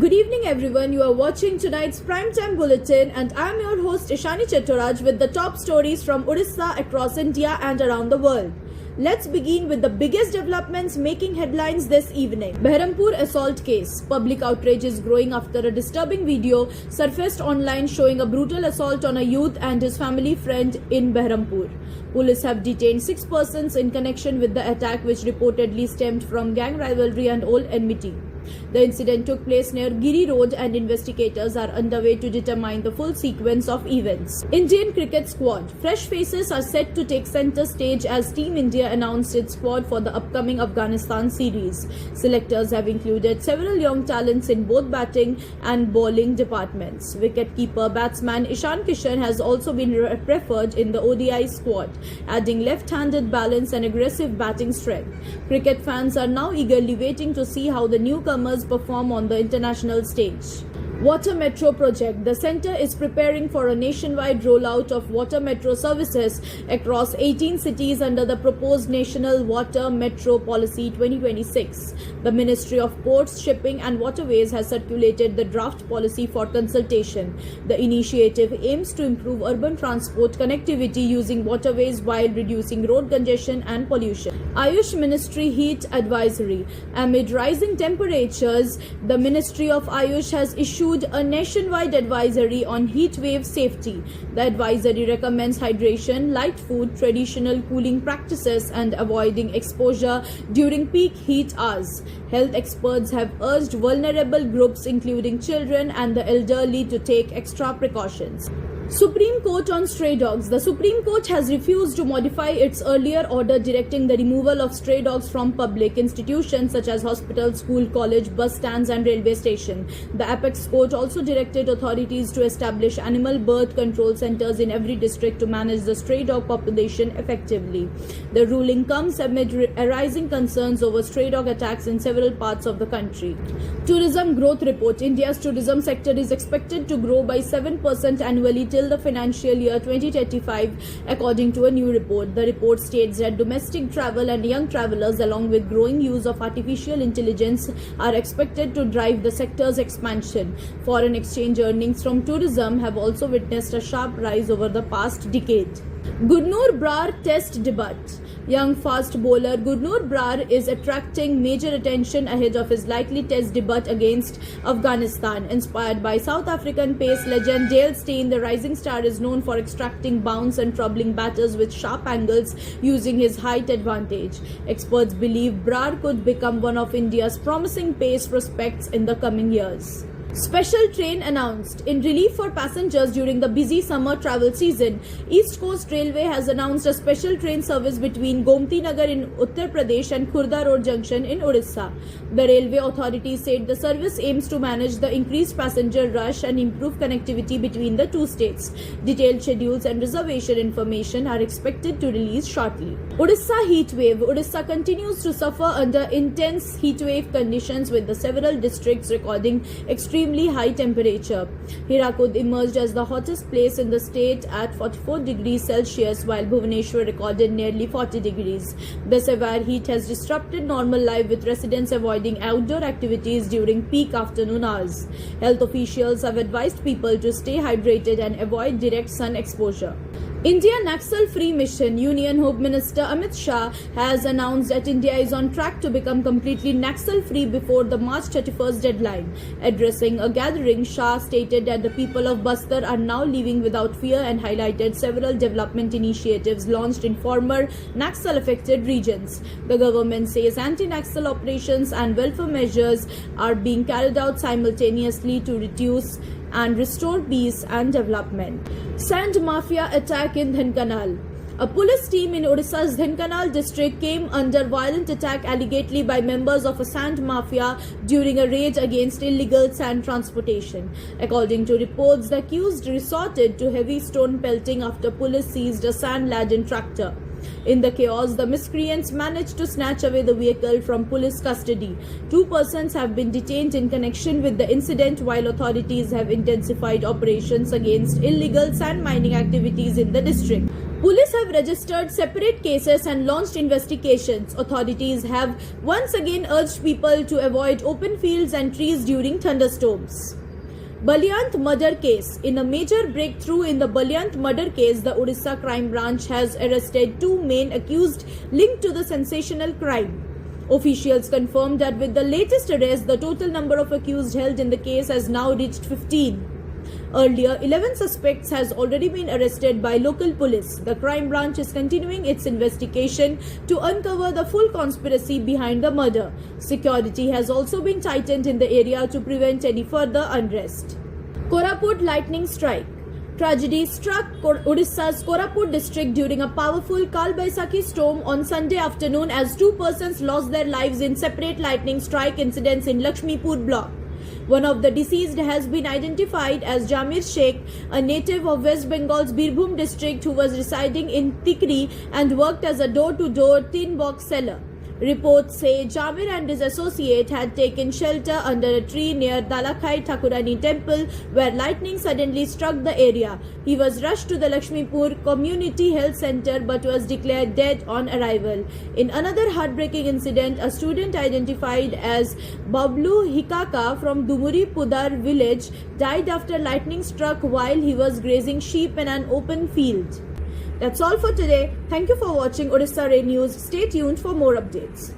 Good evening, everyone. You are watching tonight's Primetime Bulletin, and I am your host Ishani Chattoraj with the top stories from Odisha across India and around the world. Let's begin with the biggest developments making headlines this evening. Behrampur assault case. Public outrage is growing after a disturbing video surfaced online showing a brutal assault on a youth and his family friend in Behrampur. Police have detained 6 persons in connection with the attack, which reportedly stemmed from gang rivalry and old enmity. The incident took place near Giri Road and investigators are underway to determine the full sequence of events. Indian cricket squad. Fresh faces are set to take centre stage as Team India announced its squad for the upcoming Afghanistan series. Selectors have included several young talents in both batting and bowling departments. Wicketkeeper batsman Ishan Kishan has also been preferred in the ODI squad, adding left-handed balance and aggressive batting strength. Cricket fans are now eagerly waiting to see how the newcomers perform on the international stage. Water Metro project. The centre is preparing for a nationwide rollout of water metro services across 18 cities under the proposed National Water Metro Policy 2026. The Ministry of Ports, Shipping and Waterways has circulated the draft policy for consultation. The initiative aims to improve urban transport connectivity using waterways while reducing road congestion and pollution. Ayush Ministry Heat Advisory. Amid rising temperatures, the Ministry of Ayush has issued a nationwide advisory on heat wave safety. The advisory recommends hydration, light food, traditional cooling practices and avoiding exposure during peak heat hours. Health experts have urged vulnerable groups including children and the elderly to take extra precautions. Supreme Court on stray dogs. The Supreme Court has refused to modify its earlier order directing the removal of stray dogs from public institutions such as hospitals, school, college, bus stands and railway station. The Apex Court also directed authorities to establish animal birth control centers in every district to manage the stray dog population effectively. The ruling comes amid arising concerns over stray dog attacks in several parts of the country. Tourism Growth Report. India's tourism sector is expected to grow by 7% annually till the financial year 2035, according to a new report. The report states that domestic travel and young travelers, along with growing use of artificial intelligence, are expected to drive the sector's expansion. Foreign exchange earnings from tourism have also witnessed a sharp rise over the past decade. Gurnur Brar Test Debut. Young fast bowler Gurnur Brar is attracting major attention ahead of his likely test debut against Afghanistan. Inspired by South African pace legend Dale Steyn, the rising star is known for extracting bounce and troubling batters with sharp angles using his height advantage. Experts believe Brar could become one of India's promising pace prospects in the coming years. Special train announced. In relief for passengers during the busy summer travel season, East Coast Railway has announced a special train service between Gomti Nagar in Uttar Pradesh and Khurda Road Junction in Odisha. The railway authority said the service aims to manage the increased passenger rush and improve connectivity between the two states. Detailed schedules and reservation information are expected to release shortly. Odisha heat wave. Odisha continues to suffer under intense heat wave conditions, with the several districts recording extremely high temperature. Hirakud emerged as the hottest place in the state at 44 degrees Celsius, while Bhubaneswar recorded nearly 40 degrees. The severe heat has disrupted normal life, with residents avoiding outdoor activities during peak afternoon hours. Health officials have advised people to stay hydrated and avoid direct sun exposure. India Naxal-free mission. Union Home Minister Amit Shah has announced that India is on track to become completely Naxal-free before the March 31st deadline. Addressing a gathering, Shah stated that the people of Bastar are now living without fear and highlighted several development initiatives launched in former Naxal-affected regions. The government says anti-Naxal operations and welfare measures are being carried out simultaneously to reduce and restore peace and development. Sand Mafia attack in Dhenkanal. A police team in Odisha's Dhenkanal district came under violent attack allegedly by members of a sand mafia during a raid against illegal sand transportation. According to reports, the accused resorted to heavy stone pelting after police seized a sand-laden tractor. In the chaos, the miscreants managed to snatch away the vehicle from police custody. 2 persons have been detained in connection with the incident, while authorities have intensified operations against illegal sand mining activities in the district. Police have registered separate cases and launched investigations. Authorities have once again urged people to avoid open fields and trees during thunderstorms. Balyant murder case. In a major breakthrough in the Balyant murder case, the Odisha Crime Branch has arrested two main accused linked to the sensational crime. Officials confirmed that with the latest arrest, the total number of accused held in the case has now reached 15. Earlier, 11 suspects has already been arrested by local police. The crime branch is continuing its investigation to uncover the full conspiracy behind the murder. Security has also been tightened in the area to prevent any further unrest. Koraput lightning strike. Tragedy struck Odisha's Koraput district during a powerful Kal-Baisakhi storm on Sunday afternoon as two persons lost their lives in separate lightning strike incidents in Lakshmipur block. One of the deceased has been identified as Jamir Sheikh, a native of West Bengal's Birbhum district who was residing in Tikri and worked as a door-to-door tin box seller. Reports say Jamir and his associate had taken shelter under a tree near Dalakhai Thakurani temple where lightning suddenly struck the area. He was rushed to the Lakshmipur Community Health Center but was declared dead on arrival. In another heartbreaking incident, a student identified as Bablu Hikaka from Dumuri Pudar village died after lightning struck while he was grazing sheep in an open field. That's all for today. Thank you for watching Odisha Ray News. Stay tuned for more updates.